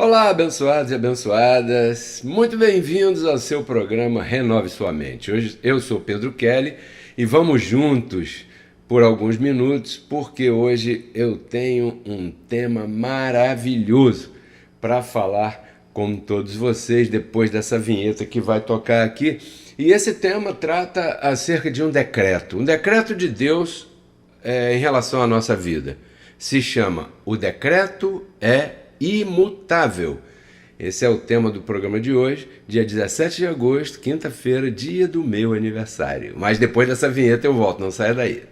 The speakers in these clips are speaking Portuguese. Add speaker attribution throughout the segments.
Speaker 1: Olá, abençoados e abençoadas, muito bem-vindos ao seu programa Renove Sua Mente. Hoje eu sou Pedro Kelly e vamos juntos por alguns minutos, porque hoje eu tenho um tema maravilhoso para falar com todos vocês depois dessa vinheta que vai tocar aqui. E esse tema trata acerca de um decreto de Deus em relação à nossa vida. Se chama O Decreto é Imutável. Esse é o tema do programa de hoje, dia 17 de agosto, quinta-feira, dia do meu aniversário. Mas depois dessa vinheta eu volto, não saia daí.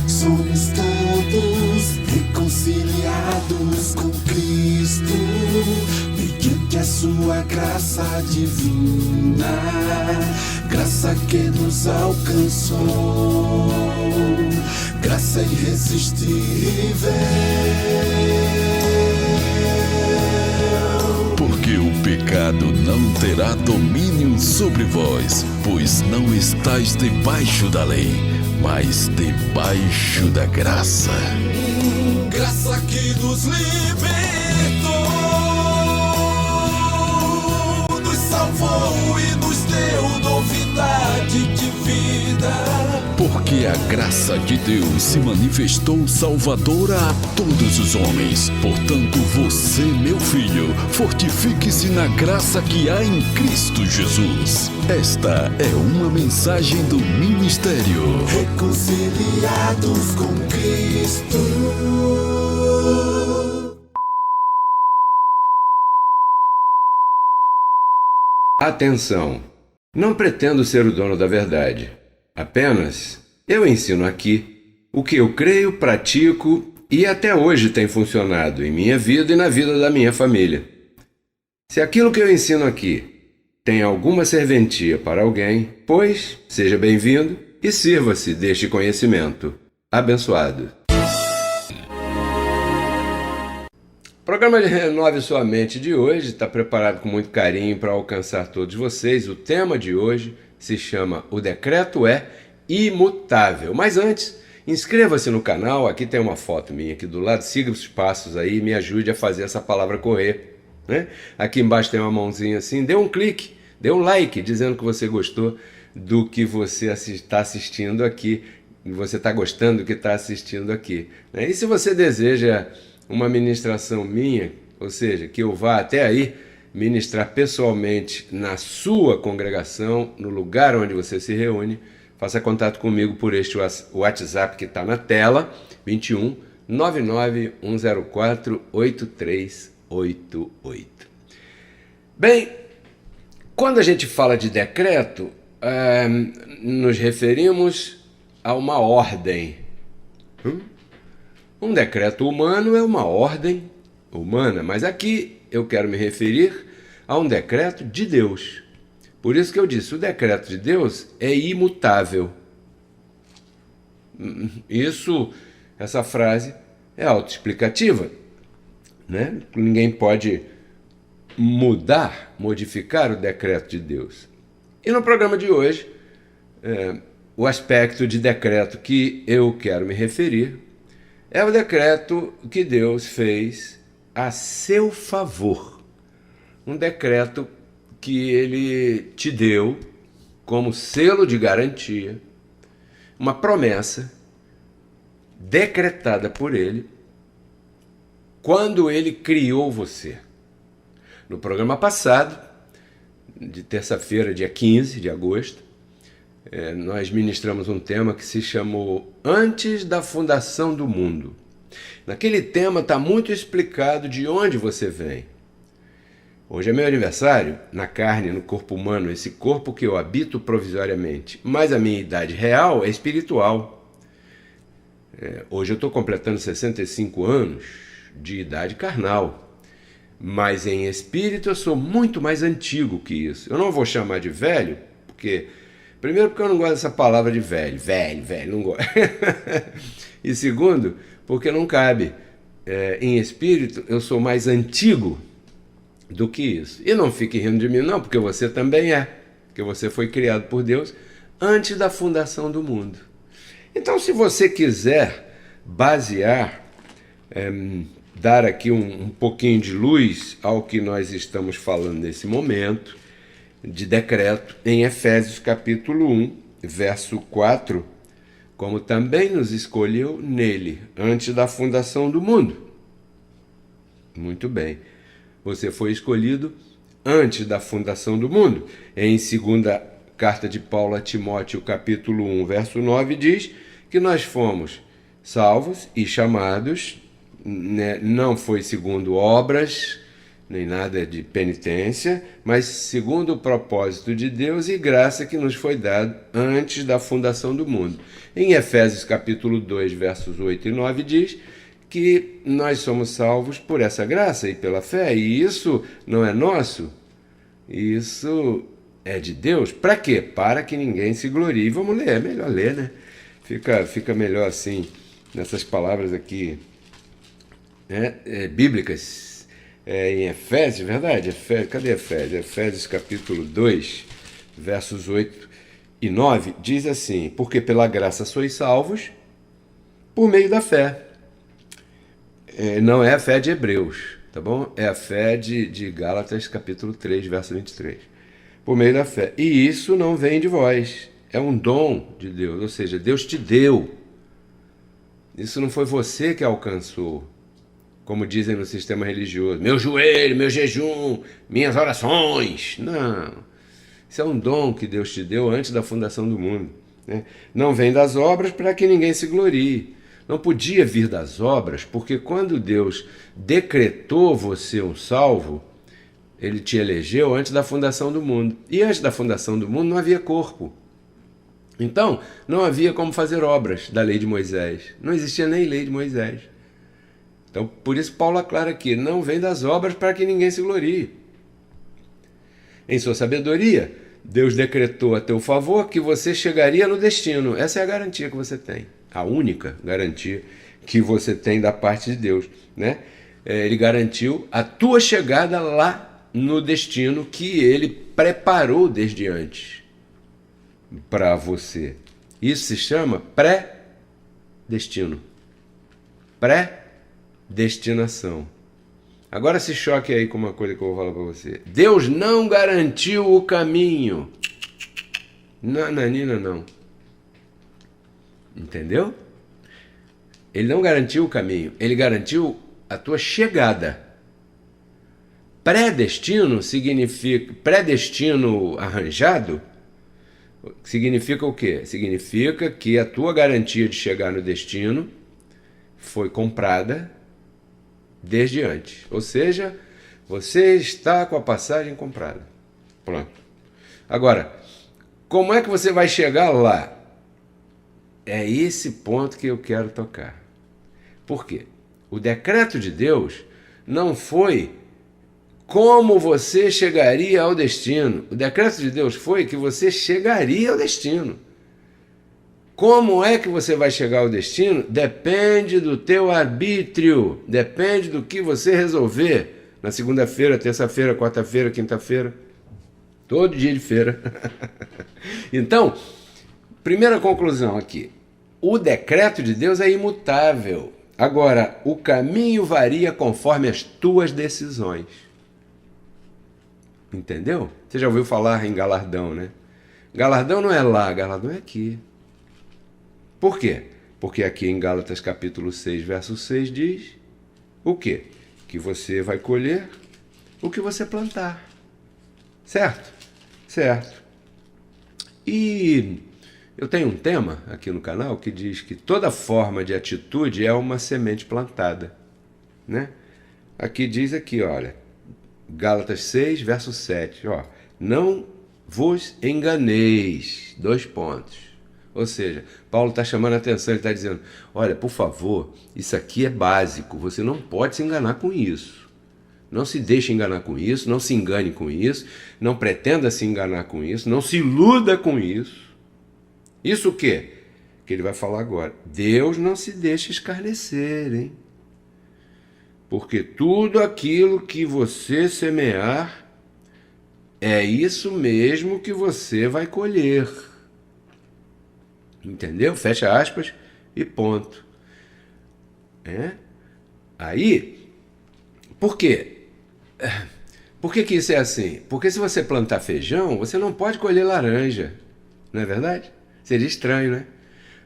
Speaker 2: Somos todos reconciliados com Cristo, mediante a sua graça divina, graça que nos alcançou, graça irresistível.
Speaker 3: Porque o pecado não terá domínio sobre vós, pois não estáis debaixo da lei, mas debaixo da graça.
Speaker 2: Graça que nos libertou, nos salvou e nos deu novidade de vida.
Speaker 3: Porque a graça de Deus se manifestou salvadora a todos os homens. Portanto, você, meu filho, fortifique-se na graça que há em Cristo Jesus. Esta é uma mensagem do ministério
Speaker 2: Reconciliados com Cristo.
Speaker 1: Atenção! Não pretendo ser o dono da verdade. Apenas eu ensino aqui o que eu creio, pratico e até hoje tem funcionado em minha vida e na vida da minha família. Se aquilo que eu ensino aqui tem alguma serventia para alguém, pois seja bem-vindo e sirva-se deste conhecimento. Abençoado. O programa de Renove Sua Mente de hoje está preparado com muito carinho para alcançar todos vocês. O tema de hoje se chama O Decreto é Imutável. Mas antes, inscreva-se no canal, aqui tem uma foto minha aqui do lado, siga os passos aí e me ajude a fazer essa palavra correr, né? Aqui embaixo tem uma mãozinha assim, dê um clique, dê um like dizendo que você gostou do que você está assistindo aqui, você está gostando do que está assistindo aqui, né? E se você deseja uma ministração minha, ou seja, que eu vá até aí ministrar pessoalmente na sua congregação, no lugar onde você se reúne, faça contato comigo por este WhatsApp que está na tela, 21 99 104 8388. Bem, quando a gente fala de decreto, nos referimos a uma ordem. Um decreto humano é uma ordem humana, mas aqui eu quero me referir a um decreto de Deus. Por isso que eu disse, o decreto de Deus é imutável. Essa frase é autoexplicativa, né? Ninguém pode modificar o decreto de Deus. E no programa de hoje, o aspecto de decreto que eu quero me referir é o decreto que Deus fez a seu favor. Um decreto que Ele te deu como selo de garantia, uma promessa decretada por Ele quando Ele criou você. No programa passado, de terça-feira, dia 15 de agosto, nós ministramos um tema que se chamou Antes da Fundação do Mundo. Naquele tema está muito explicado de onde você vem. Hoje é meu aniversário, na carne, no corpo humano, esse corpo que eu habito provisoriamente, mas a minha idade real é espiritual. Hoje eu estou completando 65 anos de idade carnal, mas em espírito eu sou muito mais antigo que isso. Eu não vou chamar de velho, primeiro porque eu não gosto dessa palavra de velho, não gosto. E segundo, porque não cabe. Em espírito eu sou mais antigo do que isso. E não fique rindo de mim não, porque você também porque você foi criado por Deus antes da fundação do mundo. Então, se você quiser basear dar aqui um pouquinho de luz ao que nós estamos falando nesse momento de decreto em Efésios capítulo 1, verso 4, como também nos escolheu nele, antes da fundação do mundo. Muito bem. Você foi escolhido antes da fundação do mundo. Em segunda carta de Paulo a Timóteo, capítulo 1, verso 9, diz que nós fomos salvos e chamados, né, não foi segundo obras, nem nada de penitência, mas segundo o propósito de Deus e graça que nos foi dado antes da fundação do mundo. Em Efésios capítulo 2, versos 8 e 9, diz que nós somos salvos por essa graça e pela fé, e isso não é nosso, isso é de Deus. Para quê? Para que ninguém se glorie. Vamos ler, é melhor ler, né? Fica melhor assim, nessas palavras aqui bíblicas. Em Efésios, verdade? Cadê Efésios? Efésios capítulo 2, versos 8 e 9, diz assim: porque pela graça sois salvos por meio da fé. Não é a fé de Hebreus, tá bom? É a fé de Gálatas capítulo 3, verso 23. Por meio da fé. E isso não vem de vós, é um dom de Deus, ou seja, Deus te deu. Isso não foi você que alcançou. Como dizem no sistema religioso, meu joelho, meu jejum, minhas orações. Não, isso é um dom que Deus te deu antes da fundação do mundo, né? Não vem das obras para que ninguém se glorie. Não podia vir das obras, porque quando Deus decretou você um salvo, Ele te elegeu antes da fundação do mundo. E antes da fundação do mundo não havia corpo. Então, não havia como fazer obras da lei de Moisés. Não existia nem lei de Moisés. Então, por isso Paulo aclara aqui, não vem das obras para que ninguém se glorie. Em sua sabedoria, Deus decretou a teu favor que você chegaria no destino. Essa é a garantia que você tem, a única garantia que você tem da parte de Deus, né? Ele garantiu a tua chegada lá no destino que Ele preparou desde antes para você. Isso se chama pré-destino. Pré-destinação. Agora se choque aí com uma coisa que eu vou falar para você. Deus não garantiu o caminho. Nananina, não. Entendeu? Ele não garantiu o caminho. Ele garantiu a tua chegada. Pré-destino significa... Pré-destino arranjado significa o quê? Significa que a tua garantia de chegar no destino foi comprada desde antes. Ou seja, você está com a passagem comprada. Pronto. Agora, como é que você vai chegar lá? É esse ponto que eu quero tocar. Por quê? O decreto de Deus não foi como você chegaria ao destino. O decreto de Deus foi que você chegaria ao destino. Como é que você vai chegar ao destino? Depende do teu arbítrio. Depende do que você resolver. Na segunda-feira, terça-feira, quarta-feira, quinta-feira. Todo dia de feira. Então, primeira conclusão aqui. O decreto de Deus é imutável. Agora, o caminho varia conforme as tuas decisões. Entendeu? Você já ouviu falar em galardão, né? Galardão não é lá, galardão é aqui. Por quê? Porque aqui em Gálatas capítulo 6, verso 6 diz o quê? Que você vai colher o que você plantar. Certo? Certo. E eu tenho um tema aqui no canal que diz que toda forma de atitude é uma semente plantada, né? Aqui diz aqui, olha, Gálatas 6, verso 7, ó, não vos enganeis, 2 pontos. Ou seja, Paulo está chamando a atenção, ele está dizendo, olha, por favor, isso aqui é básico, você não pode se enganar com isso. Não se deixe enganar com isso, não se engane com isso, não pretenda se enganar com isso, não se iluda com isso. Isso o quê? Que ele vai falar agora. Deus não se deixa escarnecer, hein? Porque tudo aquilo que você semear, é isso mesmo que você vai colher. Entendeu? Fecha aspas e ponto. Aí, Por quê? Por que isso é assim? Porque se você plantar feijão, você não pode colher laranja. Não é verdade? Seria estranho, né?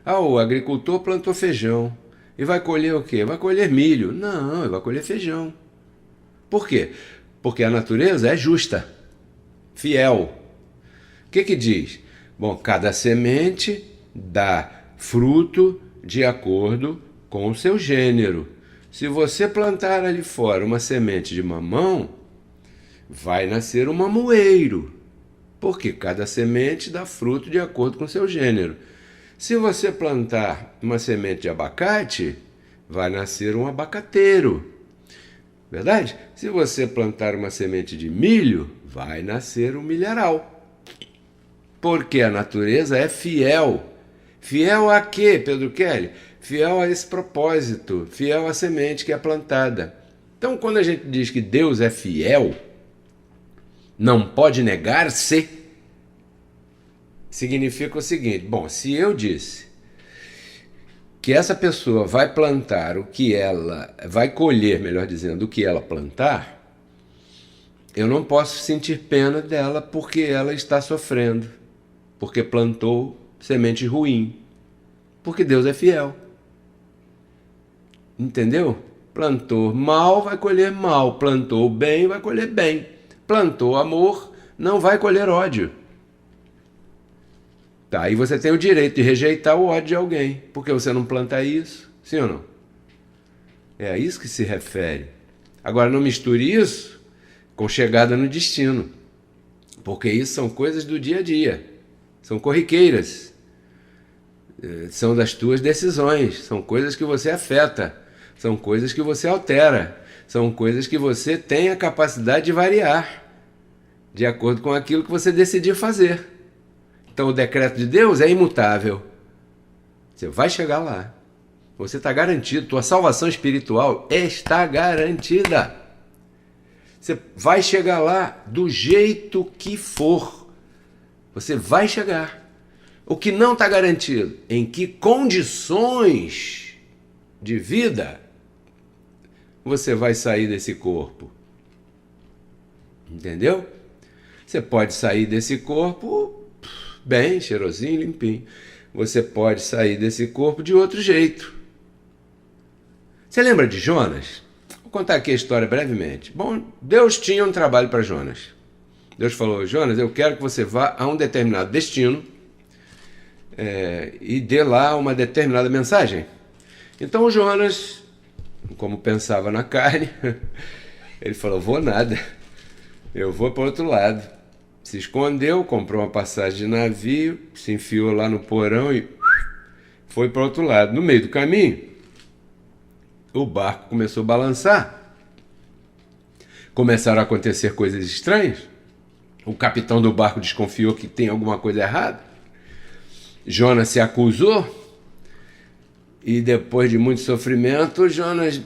Speaker 1: O agricultor plantou feijão. E vai colher o quê? Vai colher milho. Não, ele vai colher feijão. Por quê? Porque a natureza é justa, fiel. O que diz? Bom, cada semente dá fruto de acordo com o seu gênero. Se você plantar ali fora uma semente de mamão, vai nascer um mamoeiro, porque cada semente dá fruto de acordo com o seu gênero. Se você plantar uma semente de abacate, vai nascer um abacateiro. Verdade? Se você plantar uma semente de milho, vai nascer um milharal. Porque a natureza é fiel. Fiel a quê, Pedro Kelly? Fiel a esse propósito, fiel à semente que é plantada. Então, quando a gente diz que Deus é fiel, não pode negar-se, significa o seguinte: bom, se eu disse que essa pessoa vai plantar o que ela, vai colher, melhor dizendo, o que ela plantar, eu não posso sentir pena dela porque ela está sofrendo, porque plantou semente ruim, porque Deus é fiel. Entendeu? Plantou mal, vai colher mal. Plantou bem, vai colher bem. Plantou amor, não vai colher ódio. Tá, aí você tem o direito de rejeitar o ódio de alguém, porque você não planta isso, sim ou não? É a isso que se refere. Agora, não misture isso com chegada no destino, porque isso são coisas do dia a dia, são corriqueiras, são das tuas decisões, são coisas que você afeta, são coisas que você altera, são coisas que você tem a capacidade de variar, de acordo com aquilo que você decidir fazer. Então o decreto de Deus é imutável. Você vai chegar lá. Você está garantido. Tua salvação espiritual está garantida. Você vai chegar lá do jeito que for. Você vai chegar. O que não está garantido? Em que condições de vida você vai sair desse corpo? Entendeu? Você pode sair desse corpo bem, cheirosinho, limpinho. Você pode sair desse corpo de outro jeito. Você lembra de Jonas? Vou contar aqui a história brevemente. Bom, Deus tinha um trabalho para Jonas. Deus falou: Jonas, eu quero que você vá a um determinado destino e dê lá uma determinada mensagem. Então o Jonas, como pensava na carne, ele falou: vou nada, eu vou para o outro lado. Se escondeu, comprou uma passagem de navio, se enfiou lá no porão e foi para o outro lado. No meio do caminho, o barco começou a balançar. Começaram a acontecer coisas estranhas. O capitão do barco desconfiou que tem alguma coisa errada. Jonas se acusou. E depois de muito sofrimento, Jonas...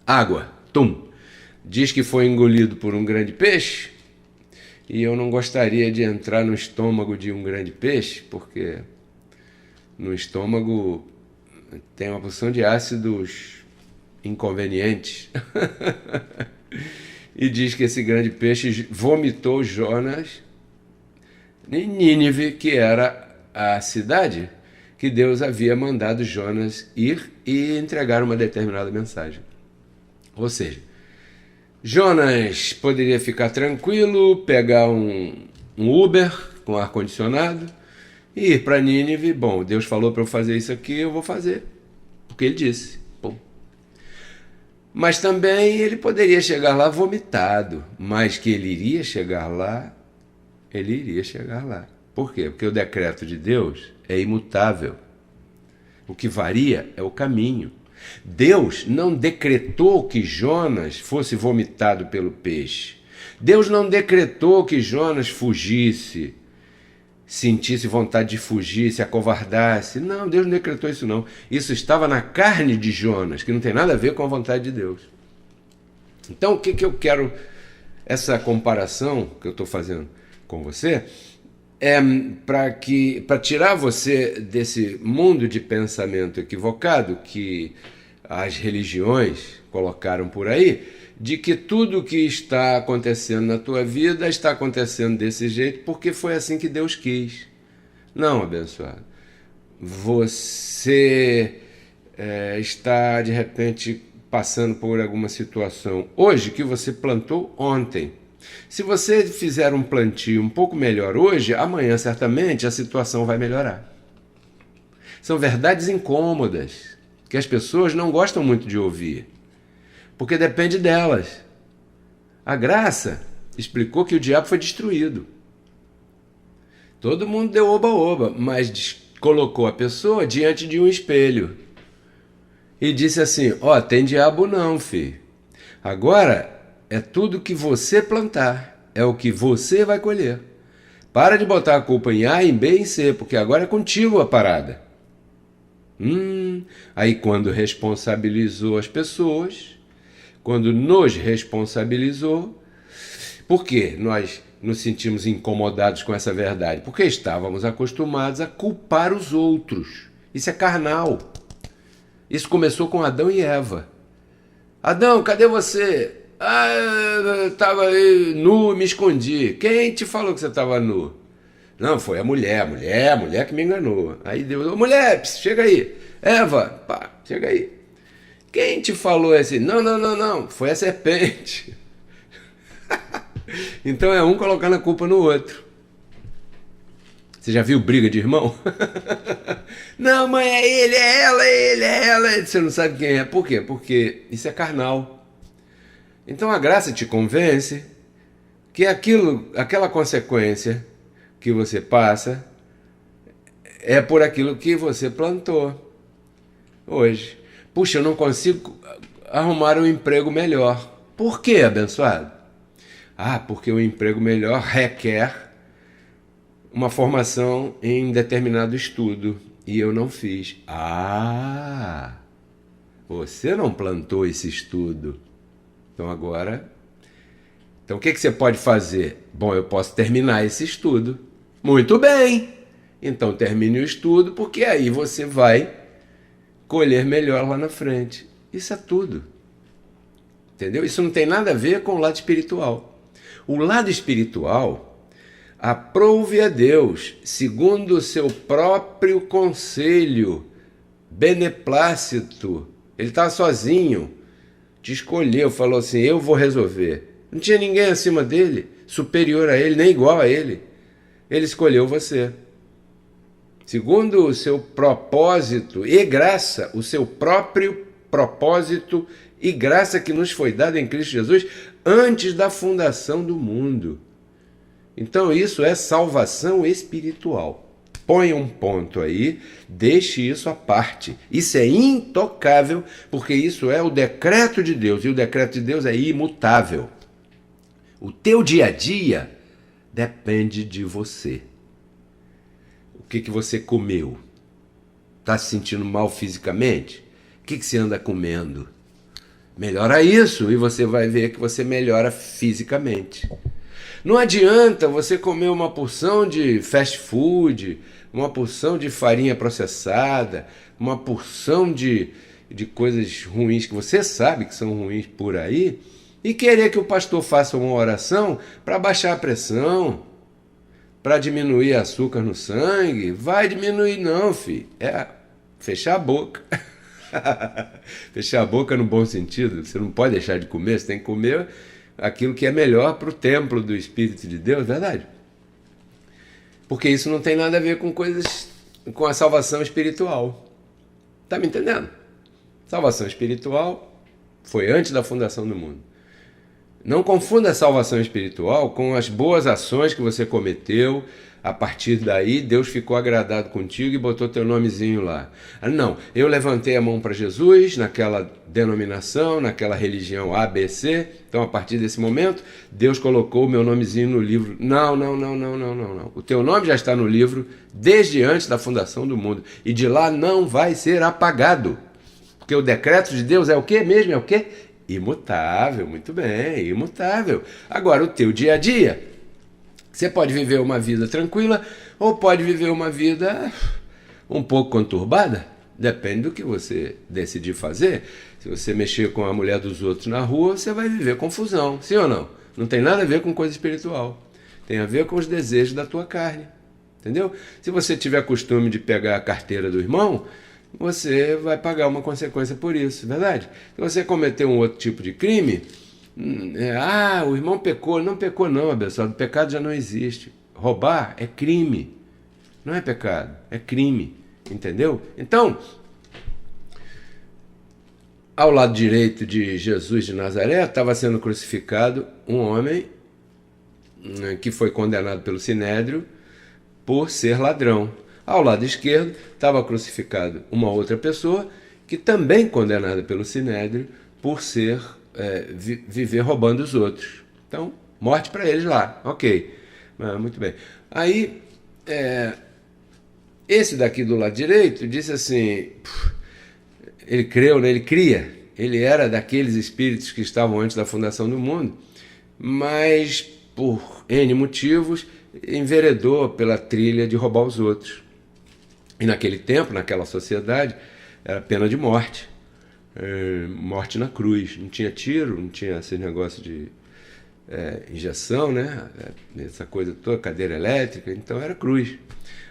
Speaker 1: água, tum. Diz que foi engolido por um grande peixe. E eu não gostaria de entrar no estômago de um grande peixe, porque no estômago tem uma porção de ácidos inconvenientes. E diz que esse grande peixe vomitou Jonas em Nínive, que era a cidade que Deus havia mandado Jonas ir e entregar uma determinada mensagem. Ou seja, Jonas poderia ficar tranquilo, pegar um Uber com ar-condicionado e ir para Nínive. Bom, Deus falou para eu fazer isso aqui, eu vou fazer, porque Ele disse. Bom. Mas também ele poderia chegar lá vomitado, mas que ele iria chegar lá, ele iria chegar lá. Por quê? Porque o decreto de Deus é imutável. O que varia é o caminho. Deus não decretou que Jonas fosse vomitado pelo peixe. Deus não decretou que Jonas fugisse, sentisse vontade de fugir, se acovardasse. Não, Deus não decretou isso não. Isso estava na carne de Jonas, que não tem nada a ver com a vontade de Deus. Então, o que eu quero, essa comparação que eu estou fazendo com você, é para tirar você desse mundo de pensamento equivocado que as religiões colocaram por aí, de que tudo que está acontecendo na tua vida está acontecendo desse jeito porque foi assim que Deus quis. Não, abençoado. Você está, de repente, passando por alguma situação hoje que você plantou ontem. Se você fizer um plantio um pouco melhor hoje, amanhã certamente a situação vai melhorar. São verdades incômodas que as pessoas não gostam muito de ouvir, porque depende delas. A graça explicou que o diabo foi destruído. Todo mundo deu oba-oba, mas colocou a pessoa diante de um espelho e disse assim: ó, tem diabo não, filho. Agora é tudo que você plantar, é o que você vai colher. Para de botar a culpa em A, em B e em C, porque agora é contigo a parada. Aí quando responsabilizou as pessoas, quando nos responsabilizou, por quê? Nós nos sentimos incomodados com essa verdade? Porque estávamos acostumados a culpar os outros. Isso é carnal. Isso começou com Adão e Eva. Adão, cadê você? Eu estava aí nu, me escondi. Quem te falou que você estava nu? Não, foi a mulher que me enganou. Aí Deus, mulher, chega aí. Eva, pá, chega aí. Quem te falou assim? Não, foi a serpente. Então é um colocando a culpa no outro. Você já viu briga de irmão? Não, mãe, é ele, é ela. Você não sabe quem é. Por quê? Porque isso é carnal. Então a graça te convence que aquela consequência que você passa é por aquilo que você plantou hoje. Puxa, eu não consigo arrumar um emprego melhor. Por quê, abençoado? Porque o emprego melhor requer uma formação em determinado estudo e eu não fiz. Você não plantou esse estudo. Então agora... Então o que você pode fazer? Bom, eu posso terminar esse estudo. Muito bem! Então termine o estudo, porque aí você vai colher melhor lá na frente. Isso é tudo. Entendeu? Isso não tem nada a ver com o lado espiritual. O lado espiritual, aprove a Deus, segundo o seu próprio conselho, beneplácito. Ele estava sozinho, te escolheu, falou assim, eu vou resolver. Não tinha ninguém acima dele, superior a ele, nem igual a ele. Ele escolheu você. Segundo o seu propósito e graça, o seu próprio propósito e graça que nos foi dada em Cristo Jesus antes da fundação do mundo. Então isso é salvação espiritual. Põe um ponto aí, deixe isso à parte. Isso é intocável, porque isso é o decreto de Deus, e o decreto de Deus é imutável. O teu dia a dia depende de você. O que você comeu? Está se sentindo mal fisicamente? O que você anda comendo? Melhora isso e você vai ver que você melhora fisicamente. Não adianta você comer uma porção de fast food, uma porção de farinha processada, uma porção de coisas ruins que você sabe que são ruins por aí e querer que o pastor faça uma oração para baixar a pressão, para diminuir açúcar no sangue. Vai diminuir não, filho. É fechar a boca. Fechar a boca no bom sentido. Você não pode deixar de comer, você tem que comer aquilo que é melhor para o templo do Espírito de Deus, verdade? Porque isso não tem nada a ver com coisas, com a salvação espiritual. Tá me entendendo? Salvação espiritual foi antes da fundação do mundo. Não confunda a salvação espiritual com as boas ações que você cometeu. A partir daí, Deus ficou agradado contigo e botou teu nomezinho lá. Não, eu levantei a mão para Jesus naquela denominação, naquela religião ABC. Então, a partir desse momento, Deus colocou o meu nomezinho no livro. Não. O teu nome já está no livro desde antes da fundação do mundo. E de lá não vai ser apagado. Porque o decreto de Deus é o quê mesmo? É o quê? Imutável. Muito bem, imutável. Agora, o teu dia a dia... Você pode viver uma vida tranquila ou pode viver uma vida um pouco conturbada. Depende do que você decidir fazer. Se você mexer com a mulher dos outros na rua, você vai viver confusão. Sim ou não? Não tem nada a ver com coisa espiritual. Tem a ver com os desejos da tua carne. Entendeu? Se você tiver costume de pegar a carteira do irmão, você vai pagar uma consequência por isso, verdade? Se você cometer um outro tipo de crime, o irmão pecou. Não pecou não, abençoado. O pecado já não existe. Roubar é crime. Não é pecado, é crime. Entendeu? Então, ao lado direito de Jesus de Nazaré estava sendo crucificado um homem que foi condenado pelo Sinédrio por ser ladrão. Ao lado esquerdo estava crucificado uma outra pessoa que também condenada pelo Sinédrio por ser viver roubando os outros. Então, morte para eles lá. Ok. Muito bem. Aí, esse daqui do lado direito disse assim, ele creu, né? Ele cria, ele era daqueles espíritos que estavam antes da fundação do mundo, mas por N motivos enveredou pela trilha de roubar os outros. E naquele tempo, naquela sociedade, era pena de morte, morte na cruz, não tinha tiro, não tinha esse negócio de injeção, né? Essa coisa toda, cadeira elétrica, então era cruz.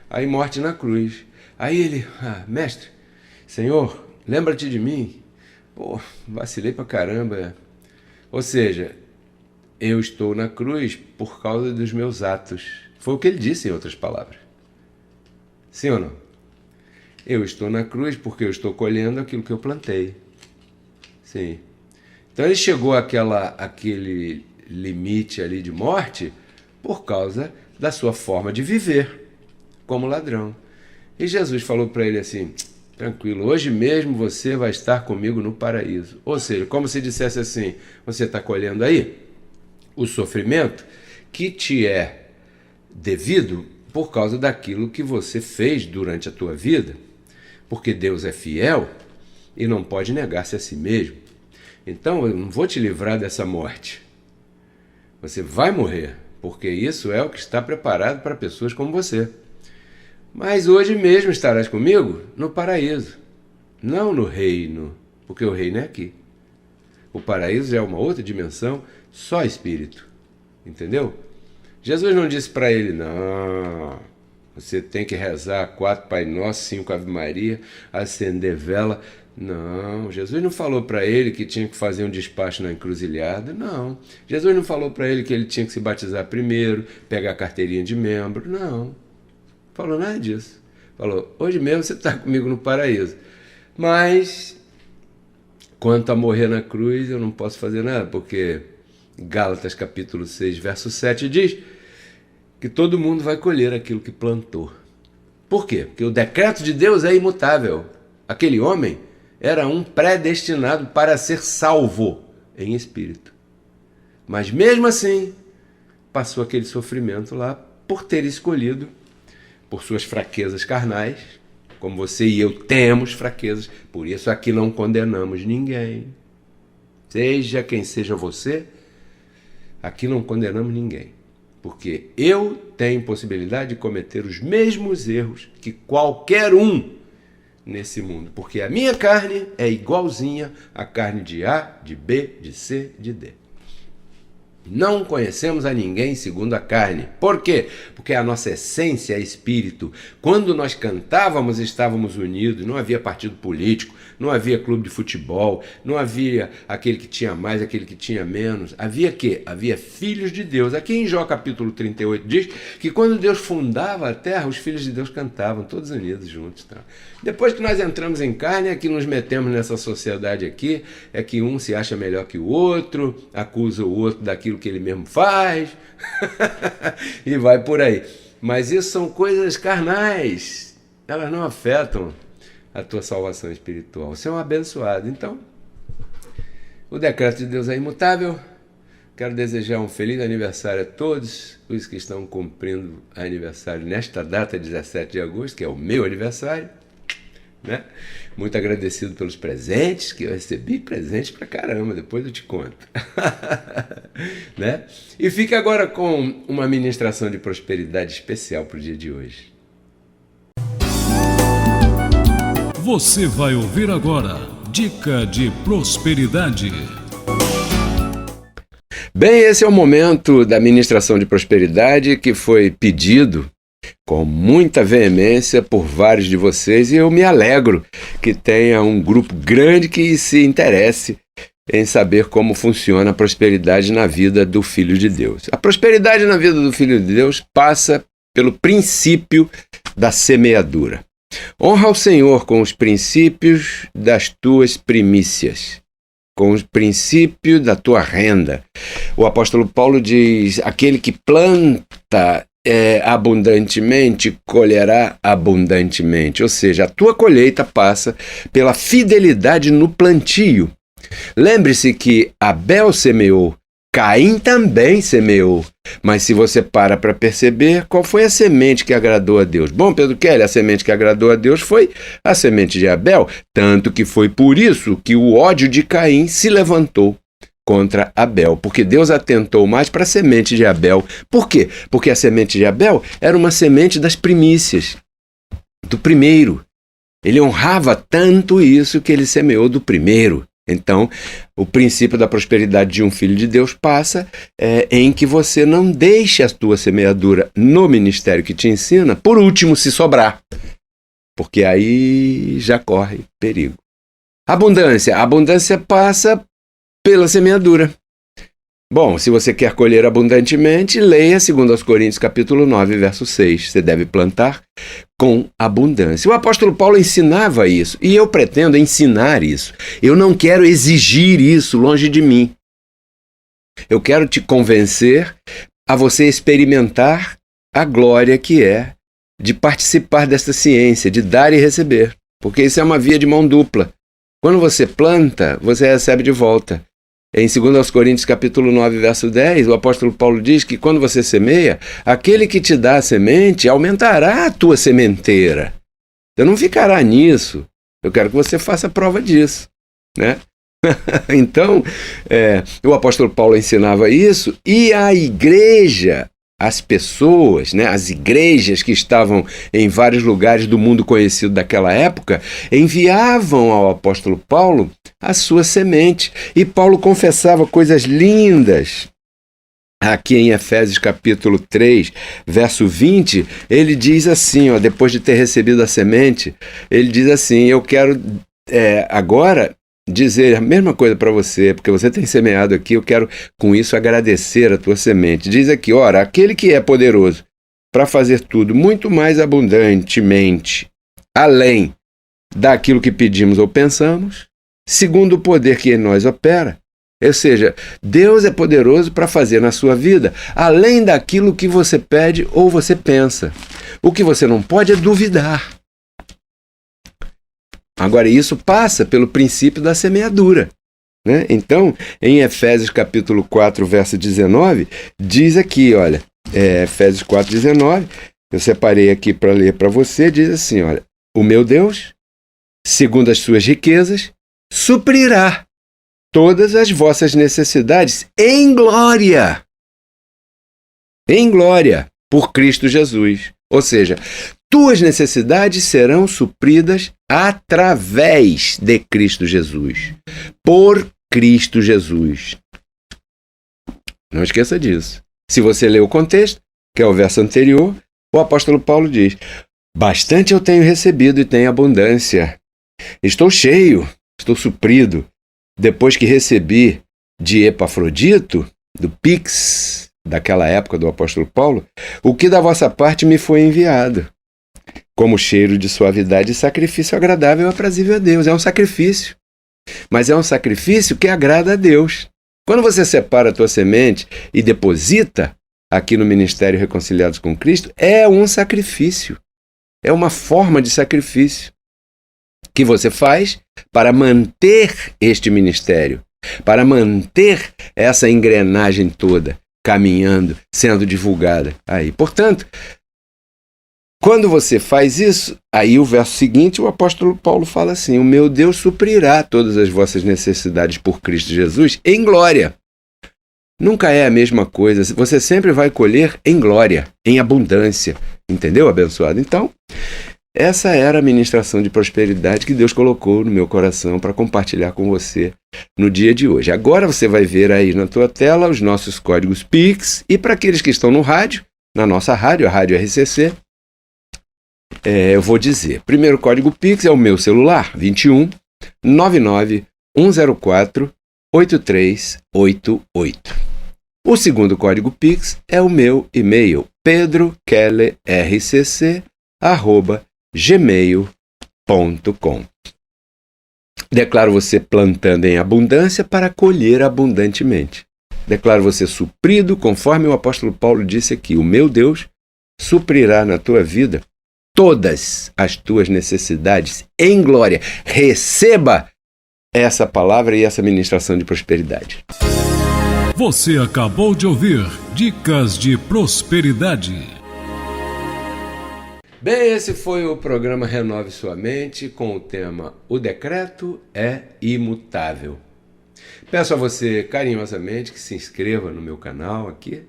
Speaker 1: Aí morte na cruz. Aí ele, mestre, Senhor, lembra-te de mim. Pô, vacilei pra caramba. Ou seja, eu estou na cruz por causa dos meus atos. Foi o que ele disse em outras palavras. Sim ou não? Eu estou na cruz porque eu estou colhendo aquilo que eu plantei. Sim. Então ele chegou àquele limite ali de morte por causa da sua forma de viver como ladrão. E Jesus falou para ele assim, tranquilo, hoje mesmo você vai estar comigo no paraíso. Ou seja, como se dissesse assim, você está colhendo aí o sofrimento que te é devido por causa daquilo que você fez durante a tua vida, porque Deus é fiel e não pode negar-se a si mesmo. Então eu não vou te livrar dessa morte. Você vai morrer, porque isso é o que está preparado para pessoas como você. Mas hoje mesmo estarás comigo no paraíso, não no reino, porque o reino é aqui. O paraíso é uma outra dimensão, só espírito. Entendeu? Jesus não disse para ele, não, você tem que rezar 4 Pai Nosso, 5 Ave Maria, acender vela. Não, Jesus não falou para ele que tinha que fazer um despacho na encruzilhada, não. Jesus não falou para ele que ele tinha que se batizar primeiro, pegar a carteirinha de membro, não. Falou nada disso. Falou, hoje mesmo você está comigo no paraíso. Mas, quanto a morrer na cruz, eu não posso fazer nada, porque Gálatas capítulo 6, verso 7 diz que todo mundo vai colher aquilo que plantou. Por quê? Porque o decreto de Deus é imutável. Aquele homem era um predestinado para ser salvo em espírito. Mas mesmo assim, passou aquele sofrimento lá por ter escolhido, por suas fraquezas carnais, como você e eu temos fraquezas, por isso aqui não condenamos ninguém. Seja quem seja você, aqui não condenamos ninguém. Porque eu tenho possibilidade de cometer os mesmos erros que qualquer um nesse mundo. Porque a minha carne é igualzinha à carne de A, de B, de C, de D. Não conhecemos a ninguém segundo a carne. Por quê? Porque a nossa essência é espírito. Quando nós cantávamos, estávamos unidos. Não havia partido político, não havia clube de futebol, não havia aquele que tinha mais, aquele que tinha menos. Havia quê? Havia filhos de Deus. Aqui em Jó capítulo 38 diz que quando Deus fundava a terra, os filhos de Deus cantavam, todos unidos juntos. Tá? Depois que nós entramos em carne, é que nos metemos nessa sociedade aqui, é que um se acha melhor que o outro, acusa o outro daquilo que ele mesmo faz, e vai por aí. Mas isso são coisas carnais, elas não afetam a tua salvação espiritual. Você é um abençoado. Então, o decreto de Deus é imutável. Quero desejar um feliz aniversário a todos os que estão cumprindo aniversário nesta data, 17 de agosto, que é o meu aniversário, né? Muito agradecido pelos presentes, que eu recebi presentes pra caramba, depois eu te conto. Né? E fica agora com uma ministração de prosperidade especial para o dia de hoje.
Speaker 3: Você vai ouvir agora Dica de Prosperidade.
Speaker 1: Bem, esse é o momento da ministração de prosperidade que foi pedido com muita veemência por vários de vocês, e eu me alegro que tenha um grupo grande que se interesse em saber como funciona a prosperidade na vida do Filho de Deus. A prosperidade na vida do Filho de Deus passa pelo princípio da semeadura. Honra ao Senhor com os princípios das tuas primícias, com os princípios da tua renda. O apóstolo Paulo diz: aquele que planta abundantemente, colherá abundantemente. Ou seja, a tua colheita passa pela fidelidade no plantio. Lembre-se que Abel semeou, Caim também semeou. Mas se você para perceber, qual foi a semente que agradou a Deus? Bom, Pedro Kelly, a semente que agradou a Deus foi a semente de Abel, tanto que foi por isso que o ódio de Caim se levantou contra Abel, porque Deus atentou mais para a semente de Abel. Por quê? Porque a semente de Abel era uma semente das primícias, do primeiro. Ele honrava tanto isso que ele semeou do primeiro. Então, o princípio da prosperidade de um filho de Deus passa em que você não deixe a tua semeadura no ministério que te ensina, por último, se sobrar, porque aí já corre perigo. Abundância. A abundância passa pela semeadura. Bom, se você quer colher abundantemente, leia 2 Coríntios capítulo 9, verso 6. Você deve plantar com abundância. O apóstolo Paulo ensinava isso, e eu pretendo ensinar isso. Eu não quero exigir isso longe de mim. Eu quero te convencer a você experimentar a glória que é de participar desta ciência, de dar e receber. Porque isso é uma via de mão dupla. Quando você planta, você recebe de volta. Em 2 Coríntios capítulo 9, verso 10, o apóstolo Paulo diz que quando você semeia, aquele que te dá a semente aumentará a tua sementeira. Você não ficará nisso. Eu quero que você faça prova disso, né? Então, o apóstolo Paulo ensinava isso, e a igreja, as pessoas, né, as igrejas que estavam em vários lugares do mundo conhecido daquela época, enviavam ao apóstolo Paulo a sua semente. E Paulo confessava coisas lindas. Aqui em Efésios capítulo 3, verso 20, ele diz assim, depois de ter recebido a semente, ele diz assim: eu quero agora dizer a mesma coisa para você, porque você tem semeado aqui, eu quero com isso agradecer a tua semente. Diz aqui: ora, aquele que é poderoso para fazer tudo muito mais abundantemente, além daquilo que pedimos ou pensamos, segundo o poder que em nós opera. Ou seja, Deus é poderoso para fazer na sua vida além daquilo que você pede ou você pensa. O que você não pode é duvidar. Agora, isso passa pelo princípio da semeadura, né? Então, em Efésios capítulo 4, verso 19, diz aqui, olha, Efésios 4, 19, eu separei aqui para ler para você, diz assim, olha: o meu Deus, segundo as suas riquezas, suprirá todas as vossas necessidades em glória, por Cristo Jesus. Ou seja, tuas necessidades serão supridas através de Cristo Jesus, por Cristo Jesus. Não esqueça disso. Se você ler o contexto, que é o verso anterior, o apóstolo Paulo diz: bastante eu tenho recebido e tenho abundância. Estou cheio, estou suprido. Depois que recebi de Epafrodito, do Pix, daquela época do apóstolo Paulo, o que da vossa parte me foi enviado, como cheiro de suavidade e sacrifício agradável e aprazível a Deus. É um sacrifício, mas é um sacrifício que agrada a Deus. Quando você separa a tua semente e deposita aqui no Ministério Reconciliados com Cristo, é um sacrifício, é uma forma de sacrifício que você faz para manter este ministério, para manter essa engrenagem toda caminhando, sendo divulgada aí. Portanto, quando você faz isso, aí o verso seguinte, o apóstolo Paulo fala assim: o meu Deus suprirá todas as vossas necessidades por Cristo Jesus em glória. Nunca é a mesma coisa, você sempre vai colher em glória, em abundância. Entendeu, abençoado? Então, Essa era a ministração de prosperidade que Deus colocou no meu coração para compartilhar com você no dia de hoje. Agora você vai ver aí na tua tela os nossos códigos Pix, e para aqueles que estão no rádio, na nossa rádio, a Rádio RCC, eu vou dizer. Primeiro código Pix é o meu celular, 21 99 104 8388. O segundo código Pix é o meu e-mail, pedrokellerrcc@gmail.com. Declaro você plantando em abundância para colher abundantemente. Declaro você suprido, conforme o apóstolo Paulo disse aqui: o meu Deus suprirá na tua vida todas as tuas necessidades em glória. Receba essa palavra e essa ministração de prosperidade.
Speaker 3: Você acabou de ouvir Dicas de Prosperidade.
Speaker 1: Bem, esse foi o programa Renove Sua Mente com o tema O Decreto é Imutável. Peço a você carinhosamente que se inscreva no meu canal aqui.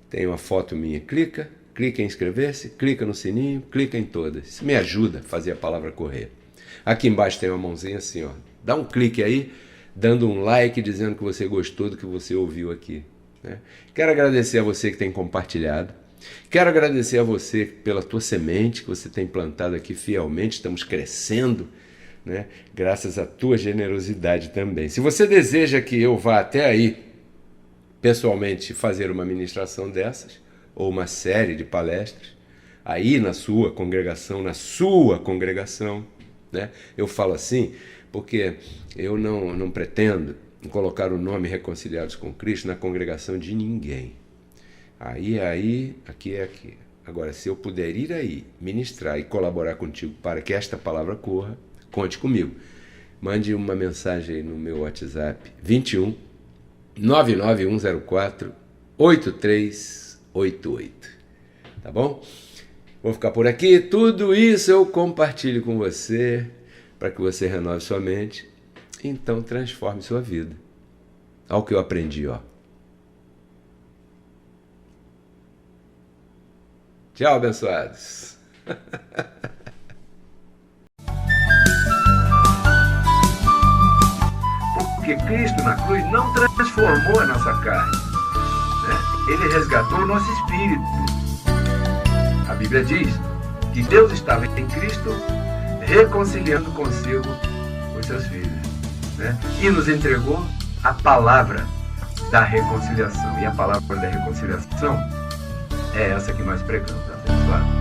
Speaker 1: Tem uma foto minha, clica em inscrever-se, clica no sininho, clica em todas. Isso me ajuda a fazer a palavra correr. Aqui embaixo tem uma mãozinha assim, ó. Dá um clique aí, dando um like, dizendo que você gostou do que você ouviu aqui, né? Quero agradecer a você que tem compartilhado. Quero agradecer a você pela tua semente que você tem plantado aqui fielmente. Estamos crescendo, né? Graças à tua generosidade também. Se você deseja que eu vá até aí, pessoalmente, fazer uma ministração dessas, ou uma série de palestras, aí na sua congregação, né? Eu falo assim porque eu não pretendo colocar o nome Reconciliados com Cristo na congregação de ninguém. Aqui é aqui. Agora, se eu puder ir aí, ministrar e colaborar contigo para que esta palavra corra, conte comigo. Mande uma mensagem aí no meu WhatsApp, 21 99104 8388. Tá bom? Vou ficar por aqui. Tudo isso eu compartilho com você para que você renove sua mente. Então transforme sua vida. Olha o que eu aprendi, ó. Tchau, abençoados. Porque Cristo na cruz não transformou a nossa carne, né? Ele resgatou o nosso espírito. A Bíblia diz que Deus estava em Cristo reconciliando consigo os seus filhos, né? E nos entregou a palavra da reconciliação. E a palavra da reconciliação é essa que nós pregamos, abençoado.